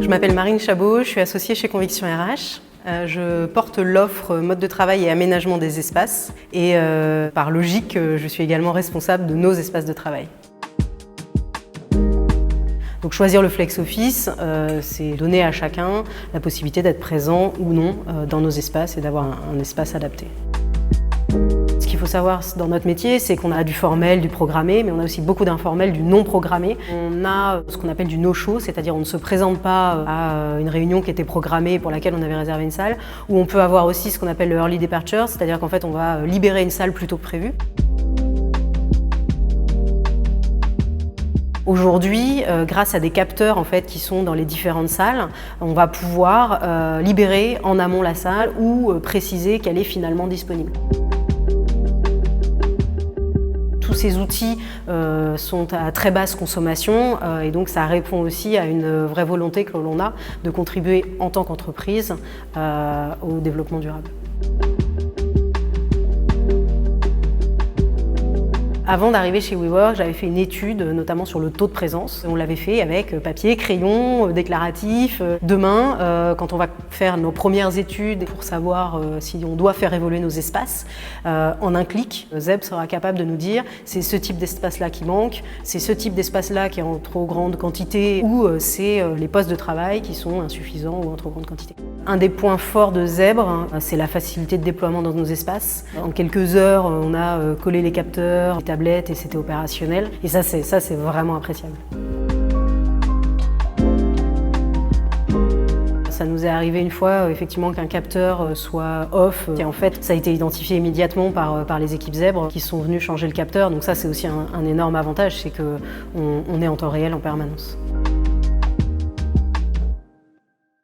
Je m'appelle Marine Chabot, je suis associée chez Conviction RH. Je porte l'offre mode de travail et aménagement des espaces et par logique, je suis également responsable de nos espaces de travail. Donc choisir le flex office, c'est donner à chacun la possibilité d'être présent ou non dans nos espaces et d'avoir un espace adapté. Ce qu'il faut savoir dans notre métier, c'est qu'on a du formel, du programmé, mais on a aussi beaucoup d'informel, du non programmé. On a ce qu'on appelle du no-show, c'est-à-dire on ne se présente pas à une réunion qui était programmée pour laquelle on avait réservé une salle, ou on peut avoir aussi ce qu'on appelle le early departure, c'est-à-dire qu'en fait on va libérer une salle plus tôt que prévu. Aujourd'hui, grâce à des capteurs en fait, qui sont dans les différentes salles, on va pouvoir libérer en amont la salle ou préciser qu'elle est finalement disponible. Tous ces outils sont à très basse consommation et donc ça répond aussi à une vraie volonté que l'on a de contribuer en tant qu'entreprise au développement durable. Avant d'arriver chez WeWork, j'avais fait une étude notamment sur le taux de présence. On l'avait fait avec papier, crayon, déclaratif. Demain, quand on va faire nos premières études pour savoir si on doit faire évoluer nos espaces, en un clic, Zeb sera capable de nous dire c'est ce type d'espace-là qui manque, c'est ce type d'espace-là qui est en trop grande quantité ou c'est les postes de travail qui sont insuffisants ou en trop grande quantité. Un des points forts de Zèbre, c'est la facilité de déploiement dans nos espaces. En quelques heures, on a collé les capteurs, les tablettes et c'était opérationnel. Et ça, c'est vraiment appréciable. Ça nous est arrivé une fois, effectivement, qu'un capteur soit off. Et en fait, ça a été identifié immédiatement par les équipes Zèbre qui sont venues changer le capteur. Donc ça, c'est aussi un énorme avantage, c'est qu'on est en temps réel en permanence.